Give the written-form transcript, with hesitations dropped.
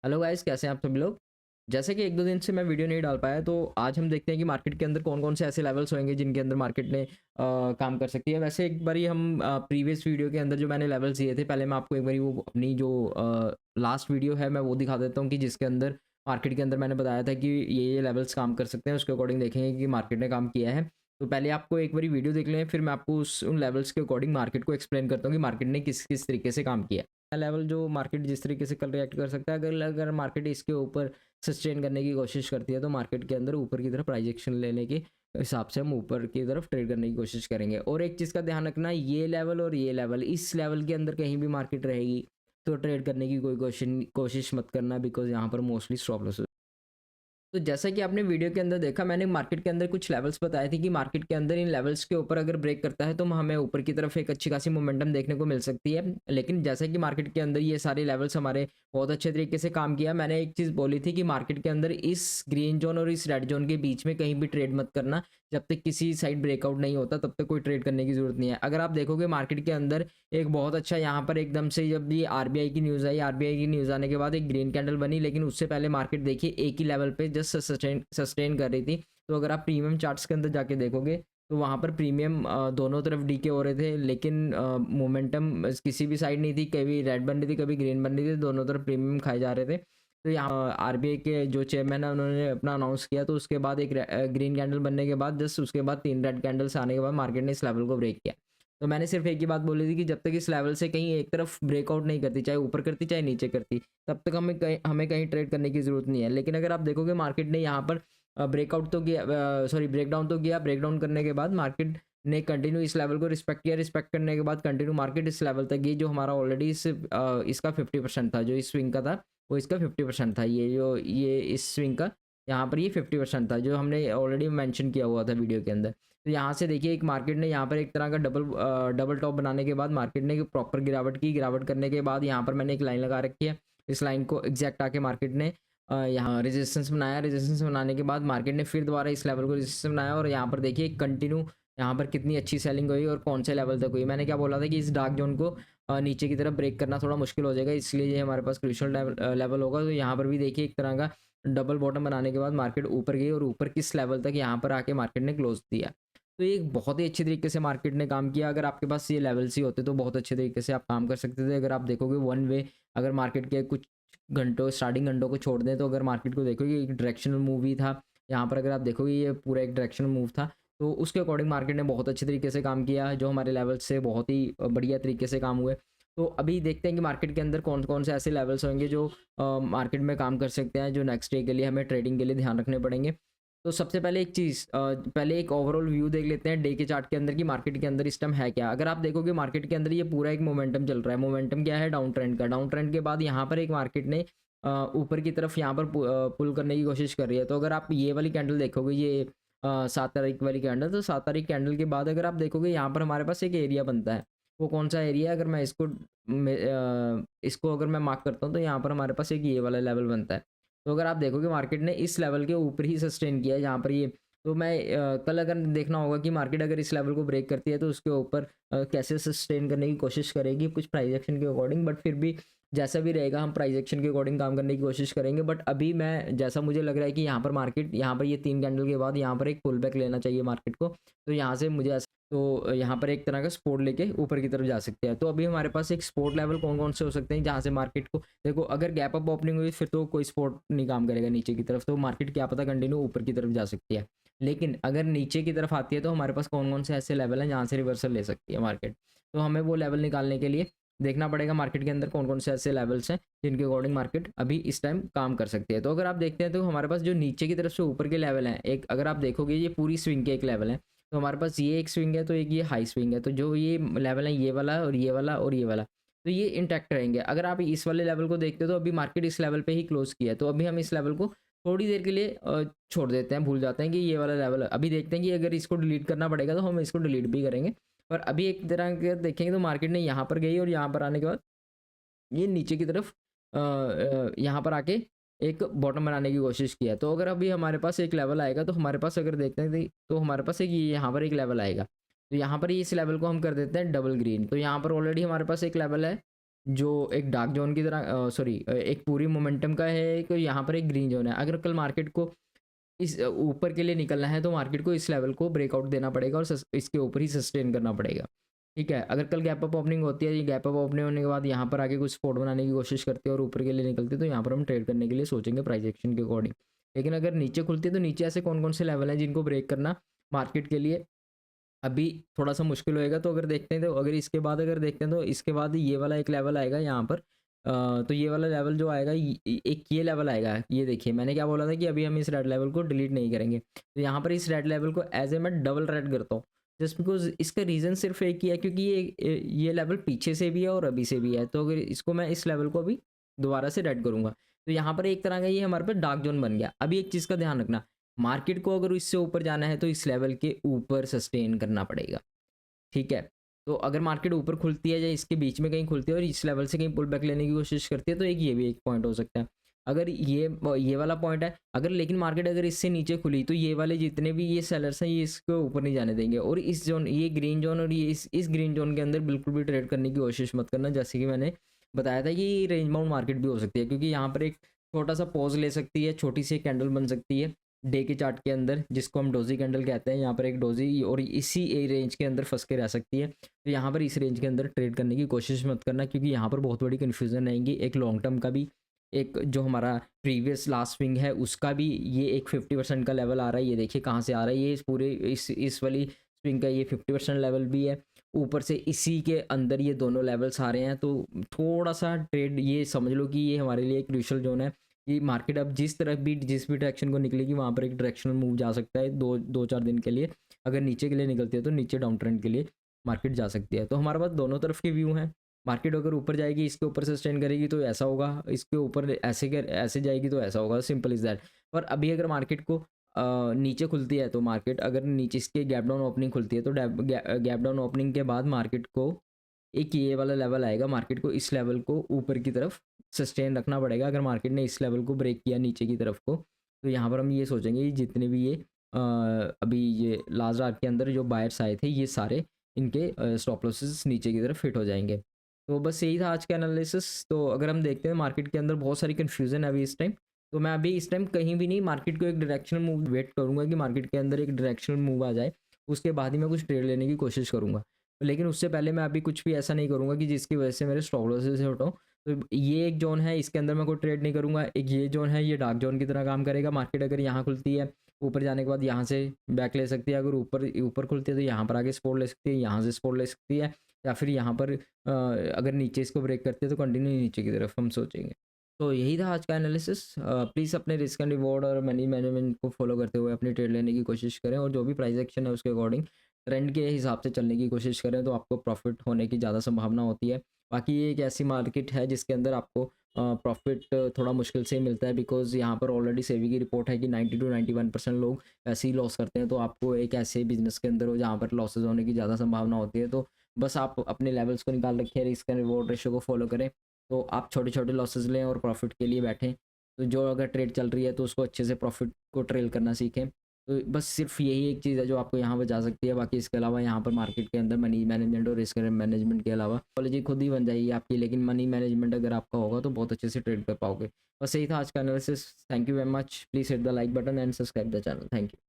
Hello guys, कैसे हैं आप सभी लोग। जैसे कि एक दो दिन से मैं वीडियो नहीं डाल पाया, तो आज हम देखते हैं कि मार्केट के अंदर कौन कौन से ऐसे लेवल्स होंगे जिनके अंदर मार्केट ने काम कर सकती है। वैसे एक बारी हम प्रीवियस वीडियो के अंदर जो मैंने लेवल्स दिए थे, पहले मैं आपको एक बारी वो अपनी जो लास्ट वीडियो है मैं वो दिखा देता हूँ कि जिसके अंदर मार्केट के अंदर मैंने बताया था कि ये लेवल्स काम कर सकते हैं। उसके अकॉर्डिंग देखेंगे कि मार्केट ने काम किया है। तो पहले आपको एक बारी वीडियो देख लें, फिर मैं आपको उन लेवल्स के अकॉर्डिंग मार्केट को एक्सप्लेन करता हूँ कि मार्केट ने किस किस तरीके से काम किया। लेवल जो मार्केट जिस तरीके से कल रिएक्ट कर सकता है, अगर अगर मार्केट इसके ऊपर सस्टेन करने की कोशिश करती है तो मार्केट के अंदर ऊपर की तरफ प्राइस एक्शन लेने के हिसाब से हम ऊपर की तरफ ट्रेड करने की कोशिश करेंगे। और एक चीज़ का ध्यान रखना, ये लेवल और ये लेवल, इस लेवल के अंदर कहीं भी मार्केट रहेगी तो ट्रेड करने की कोई कोशिश मत करना, बिकॉज यहाँ पर मोस्टली स्टॉप लॉस। तो जैसा कि आपने वीडियो के अंदर देखा, मैंने मार्केट के अंदर कुछ लेवल्स बताए थे कि मार्केट के अंदर इन लेवल्स के ऊपर अगर ब्रेक करता है तो हमें ऊपर की तरफ एक अच्छी खासी मोमेंटम देखने को मिल सकती है। लेकिन जैसा कि मार्केट के अंदर ये सारे लेवल्स हमारे बहुत अच्छे तरीके से काम किया, मैंने एक चीज़ बोली थी कि मार्केट के अंदर इस ग्रीन जोन और इस रेड जोन के बीच में कहीं भी ट्रेड मत करना। जब तक किसी साइड ब्रेकआउट नहीं होता तब तक कोई ट्रेड करने की जरूरत नहीं है। अगर आप देखोगे मार्केट के अंदर एक बहुत अच्छा यहाँ पर एकदम से जब ये आरबीआई की न्यूज़ आई, आरबीआई की न्यूज़ आने के बाद एक ग्रीन कैंडल बनी, लेकिन उससे पहले मार्केट देखिए एक ही लेवल पे जस्ट सस्टेन कर रही थी। तो अगर आप प्रीमियम चार्ट्स के अंदर जाके देखोगे तो वहाँ पर प्रीमियम दोनों तरफ डीके हो रहे थे, लेकिन मोमेंटम किसी भी साइड नहीं थी। कभी रेड बन रही थी, कभी ग्रीन बन रही थी, दोनों तरफ प्रीमियम खाए जा रहे थे। तो यहाँ आरबीआई के जो चेयरमैन है उन्होंने अपना अनाउंस किया, तो उसके बाद एक ग्रीन कैंडल बनने के बाद जस्ट उसके बाद 3 रेड कैंडल्स आने के बाद मार्केट ने इस लेवल को ब्रेक किया। तो मैंने सिर्फ एक ही बात बोली थी कि जब तक इस लेवल से कहीं एक तरफ ब्रेकआउट नहीं करती, चाहे ऊपर करती चाहे नीचे करती, तब तक हमें कहीं ट्रेड करने की ज़रूरत नहीं है। लेकिन अगर आप देखोगे मार्केट ने यहाँ पर ब्रेकआउट तो किया, सॉरी ब्रेकडाउन तो किया। ब्रेकडाउन करने के बाद मार्केट ने कंटिन्यू इस लेवल को रिस्पेक्ट किया। रिस्पेक्ट करने के बाद कंटिन्यू मार्केट इस लेवल तक गई जो हमारा ऑलरेडी इसका 50% था। जो इस स्विंग का था वो इसका 50% था। ये इस स्विंग का यहाँ पर ये 50% था जो हमने ऑलरेडी मेंशन किया हुआ था वीडियो के अंदर। तो यहाँ से देखिए एक मार्केट ने यहाँ पर एक तरह का डबल टॉप बनाने के बाद मार्केट ने प्रॉपर गिरावट की। गिरावट करने के बाद यहाँ पर मैंने एक लाइन लगा रखी है। इस लाइन को एग्जैक्ट आके मार्केट ने यहाँ रेजिस्टेंस बनाया। रेजिस्टेंस बनाने के बाद मार्केट ने फिर दोबारा इस लेवल को रेजिस्टेंस बनाया, और यहाँ पर देखिए कंटिन्यू यहाँ पर कितनी अच्छी सेलिंग हुई और कौन से लेवल तक हुई। मैंने क्या बोला था कि इस डार्क जोन को नीचे की तरफ ब्रेक करना थोड़ा मुश्किल हो जाएगा, इसलिए ये हमारे पास क्रूशियल लेवल होगा। तो यहाँ पर भी देखिए एक तरह का डबल बॉटम बनाने के बाद मार्केट ऊपर गई और ऊपर किस लेवल तक यहाँ पर आके मार्केट ने क्लोज दिया। तो ये एक बहुत ही अच्छे तरीके से मार्केट ने काम किया। अगर आपके पास ये लेवल्स ही होते तो बहुत अच्छे तरीके से आप काम कर सकते थे। अगर आप देखोगे वन वे, अगर मार्केट के कुछ घंटों स्टार्टिंग घंटों को छोड़ दें तो अगर मार्केट को देखोगे एक डायरेक्शनल मूव ही था। यहाँ पर अगर आप देखोगे ये पूरा एक डायरेक्शनल मूव था, तो उसके अकॉर्डिंग मार्केट ने बहुत अच्छे तरीके से काम किया, जो हमारे लेवल से बहुत ही बढ़िया तरीके से काम हुए। तो अभी देखते हैं कि मार्केट के अंदर कौन कौन से ऐसे लेवल्स होंगे जो मार्केट में काम कर सकते हैं, जो नेक्स्ट डे के लिए हमें ट्रेडिंग के लिए ध्यान रखने पड़ेंगे। तो सबसे पहले एक चीज़, पहले एक ओवरऑल व्यू देख लेते हैं डे के चार्ट के अंदर कि मार्केट के अंदर इस टाइम है क्या। अगर आप देखोगे मार्केट के अंदर ये पूरा एक मोमेंटम चल रहा है। मोमेंटम क्या है? डाउन ट्रेंड का। डाउन ट्रेंड के बाद यहाँ पर एक मार्केट ने ऊपर की तरफ यहाँ पर पुल करने की कोशिश कर रही है। तो अगर आप ये वाली कैंडल देखोगे, ये 7 तारीख वाली कैंडल, तो 7 तारीख कैंडल के बाद अगर आप देखोगे यहाँ पर हमारे पास एक एरिया बनता है। वो कौन सा एरिया है? अगर मैं इसको अगर मैं मार्क करता हूँ तो यहाँ पर हमारे पास एक ये वाला लेवल बनता है। तो अगर आप देखोगे मार्केट ने इस लेवल के ऊपर ही सस्टेन किया है जहाँ पर ये। तो मैं कल अगर देखना होगा कि मार्केट अगर इस लेवल को ब्रेक करती है तो उसके ऊपर कैसे सस्टेन करने की कोशिश करेगी कुछ प्राइस एक्शन के अकॉर्डिंग। बट फिर भी जैसा भी रहेगा हम प्राइस एक्शन के अकॉर्डिंग काम करने की कोशिश करेंगे। बट अभी मैं जैसा मुझे लग रहा है कि यहाँ पर मार्केट, यहाँ पर ये 3 कैंडल के बाद यहाँ पर एक पुल बैक लेना चाहिए मार्केट को। तो यहाँ से मुझे तो यहाँ पर एक तरह का सपोर्ट लेके ऊपर की तरफ जा सकते हैं। तो अभी हमारे पास एक सपोर्ट लेवल कौन कौन से हो सकते हैं जहाँ से मार्केट को देखो, अगर गैप अप ओपनिंग हुई फिर तो कोई सपोर्ट नहीं काम करेगा नीचे की तरफ, तो मार्केट क्या पता कंटिन्यू ऊपर की तरफ जा सकती है। लेकिन अगर नीचे की तरफ आती है तो हमारे पास कौन कौन से ऐसे लेवल हैं जहाँ से रिवर्सल ले सकती है मार्केट। तो हमें वो लेवल निकालने के लिए देखना पड़ेगा मार्केट के अंदर कौन कौन से ऐसे लेवल्स हैं जिनके अकॉर्डिंग मार्केट अभी इस टाइम काम कर सकती है। तो अगर आप देखते हैं तो हमारे पास जो नीचे की तरफ से ऊपर के लेवल हैं, एक अगर आप देखोगे ये पूरी स्विंग के एक लेवल है। तो हमारे पास ये एक स्विंग है, तो एक ये हाई स्विंग है। तो जो ये लेवल है ये वाला और ये वाला और ये वाला, तो ये इंटैक्ट रहेंगे। अगर आप इस वाले लेवल को देखते हो तो अभी मार्केट इस लेवल पे ही क्लोज किया है। तो अभी हम इस लेवल को थोड़ी देर के लिए छोड़ देते हैं, भूल जाते हैं कि ये वाला लेवल है। अभी देखते हैं कि अगर इसको डिलीट करना पड़ेगा तो हम इसको डिलीट भी करेंगे। पर अभी एक तरह के देखेंगे तो मार्केट ने यहाँ पर गई और यहाँ पर आने के बाद ये नीचे की तरफ यहाँ पर आके एक बॉटम बनाने की कोशिश किया है। तो अगर अभी हमारे पास एक लेवल आएगा तो हमारे पास अगर देखते हैं तो हमारे पास एक यहाँ पर एक लेवल आएगा। तो यहाँ पर इस लेवल को हम कर देते हैं डबल ग्रीन। तो यहाँ पर ऑलरेडी हमारे पास एक लेवल है जो एक डार्क जोन की तरह सॉरी एक पूरी मोमेंटम का है, कि यहाँ पर एक ग्रीन जोन है। अगर कल मार्केट को इस ऊपर के लिए निकलना है तो मार्केट को इस लेवल को ब्रेकआउट देना पड़ेगा और इसके ऊपर ही सस्टेन करना पड़ेगा। ठीक है, अगर कल गैप अप ओपनिंग होती है, ये गैप अप ओपनिंग होने के बाद यहाँ पर आके कुछ सपोर्ट बनाने की कोशिश करती है और ऊपर के लिए निकलती है, तो यहाँ पर हम ट्रेड करने के लिए सोचेंगे प्राइस एक्शन के अकॉर्डिंग। लेकिन अगर नीचे खुलती है तो नीचे ऐसे कौन कौन से लेवल हैं जिनको ब्रेक करना मार्केट के लिए अभी थोड़ा सा मुश्किल होएगा। तो अगर देखते हैं, तो अगर इसके बाद अगर देखते हैं तो इसके बाद ये वाला एक लेवल आएगा यहाँ पर। तो ये वाला लेवल जो आएगा, एक ये लेवल आएगा, ये देखिए मैंने क्या बोला था कि अभी हम इस रेड लेवल को डिलीट नहीं करेंगे। तो यहाँ पर इस रेड लेवल को एज ए मैं डबल रेड करता हूँ, जस्ट बिकॉज इसका रीज़न सिर्फ एक ही है, क्योंकि ये लेवल पीछे से भी है और अभी से भी है। तो अगर इसको मैं इस लेवल को अभी दोबारा से रेड करूँगा तो यहाँ पर एक तरह का ये हमारे पास डार्क जोन बन गया। अभी एक चीज़ का ध्यान रखना, मार्केट को अगर इससे ऊपर जाना है तो इस लेवल के ऊपर सस्टेन करना पड़ेगा। ठीक है, तो अगर मार्केट ऊपर खुलती है या इसके बीच में कहीं खुलती है और इस लेवल से कहीं पुल बैक लेने की कोशिश करती है, तो एक ये भी एक पॉइंट हो सकता है। अगर ये वाला पॉइंट है, अगर लेकिन मार्केट अगर इससे नीचे खुली तो ये वाले जितने भी ये सेलर्स हैं ये इसके ऊपर नहीं जाने देंगे। और इस जोन, ये ग्रीन जोन और ये इस ग्रीन जोन के अंदर बिल्कुल भी ट्रेड करने की कोशिश मत करना। जैसे कि मैंने बताया था कि रेंज बाउंड मार्केट भी हो सकती है, क्योंकि यहाँ पर एक छोटा सा पॉज ले सकती है, छोटी सी कैंडल बन सकती है डे के चार्ट के अंदर, जिसको हम डोजी कैंडल कहते हैं। यहाँ पर एक डोजी और इसी ए रेंज के अंदर फंस के रह सकती है। तो यहाँ पर इस रेंज के अंदर ट्रेड करने की कोशिश मत करना, क्योंकि यहाँ पर बहुत बड़ी कन्फ्यूजन आएंगी। एक लॉन्ग टर्म का भी, एक जो हमारा प्रीवियस लास्ट स्विंग है उसका भी, ये एक 50% का लेवल आ रहा है। ये देखिए कहाँ से आ रहा है, ये इस पूरे इस वाली स्विंग का ये 50% लेवल भी है। ऊपर से इसी के अंदर ये दोनों लेवल्स आ रहे हैं। तो थोड़ा सा ट्रेड ये समझ लो कि ये हमारे लिए एक क्रूशियल जोन है। ये मार्केट अब जिस तरफ भी, जिस भी डायरेक्शन को निकलेगी वहाँ पर एक डायरेक्शनल मूव जा सकता है 2-4 दिन के लिए। अगर नीचे के लिए निकलती है तो नीचे डाउन ट्रेंड के लिए मार्केट जा सकती है। तो हमारे पास दोनों तरफ के व्यू हैं। मार्केट अगर ऊपर जाएगी, इसके ऊपर सस्टेन करेगी तो ऐसा होगा, इसके ऊपर ऐसे जाएगी तो ऐसा होगा, सिंपल इज दैट। पर अभी अगर मार्केट को नीचे खुलती है तो मार्केट अगर नीचे इसके गैप डाउन ओपनिंग खुलती है तो गैप डाउन ओपनिंग के बाद मार्केट को एक ये वाला लेवल आएगा, मार्केट को इस लेवल को ऊपर की तरफ सस्टेन रखना पड़ेगा। अगर मार्केट ने इस लेवल को ब्रेक किया नीचे की तरफ को, तो यहाँ पर हम ये सोचेंगे जितने भी ये अभी ये लास्ट आवर के अंदर जो बायर्स आए थे ये सारे इनके स्टॉप लॉसेस नीचे की तरफ फिट हो जाएंगे। तो बस यही था आज का एनालिसिस। तो अगर हम देखते हैं मार्केट के अंदर बहुत सारी कन्फ्यूजन है अभी इस टाइम, तो मैं अभी इस टाइम कहीं भी नहीं, मार्केट को एक डायरेक्शनल मूव वेट करूंगा कि मार्केट के अंदर एक डायरेक्शनल मूव आ जाए, उसके बाद ही मैं कुछ ट्रेड लेने की कोशिश करूंगा। लेकिन उससे पहले मैं अभी कुछ भी ऐसा नहीं करूंगा कि जिसकी वजह से मेरे स्टॉप लॉसेस से हटाऊँ। तो ये एक जोन है, इसके अंदर मैं कोई ट्रेड नहीं करूंगा। एक ये जोन है, ये डार्क जोन की तरह काम करेगा। मार्केट अगर यहाँ खुलती है, ऊपर जाने के बाद यहाँ से बैक ले सकती है। अगर ऊपर ऊपर खुलती है तो यहाँ पर आगे सपोर्ट ले सकती है, यहाँ से सपोर्ट ले सकती है, या फिर यहाँ पर अगर नीचे इसको ब्रेक करते हैं तो कंटिन्यू नीचे की तरफ हम सोचेंगे। तो यही था आज का एनालिसिस। प्लीज़ अपने रिस्क एंड रिवॉर्ड और मनी मैनेजमेंट को फॉलो करते हुए अपनी ट्रेड लेने की कोशिश करें, और जो भी प्राइस एक्शन है उसके अकॉर्डिंग ट्रेंड के हिसाब से चलने की कोशिश करें, तो आपको प्रॉफिट होने की ज़्यादा संभावना होती है। बाकी ये एक ऐसी मार्केट है जिसके अंदर आपको प्रॉफिट थोड़ा मुश्किल से मिलता है, बिकॉज यहाँ पर ऑलरेडी सेबी की रिपोर्ट है कि 90 to 91% लोग ऐसे ही लॉस करते हैं। तो आपको एक ऐसे बिजनेस के अंदर हो जहाँ पर लॉसेज होने की ज़्यादा संभावना होती है। तो बस आप अपने लेवल्स को निकाल रखें, रिस्क एंड रिवॉर्ड रेशियो को फॉलो करें, तो आप छोटे छोटे लॉसेज लें और प्रॉफिट के लिए बैठें। तो जो अगर ट्रेड चल रही है तो उसको अच्छे से प्रॉफिट को ट्रेल करना सीखें। तो बस सिर्फ यही एक चीज़ है जो आपको यहाँ बचा सकती है। बाकी इसके अलावा यहाँ पर मार्केट के अंदर मनी मैनेजमेंट और रिस्क मैनेजमेंट के अलावा पॉलिसी खुद ही बन जाएगी आपकी, लेकिन मनी मैनेजमेंट अगर आपका होगा तो बहुत अच्छे से ट्रेड कर पाओगे। बस यही था आज का analysis. Thank you very much. Please hit the like button and subscribe the channel. Thank you.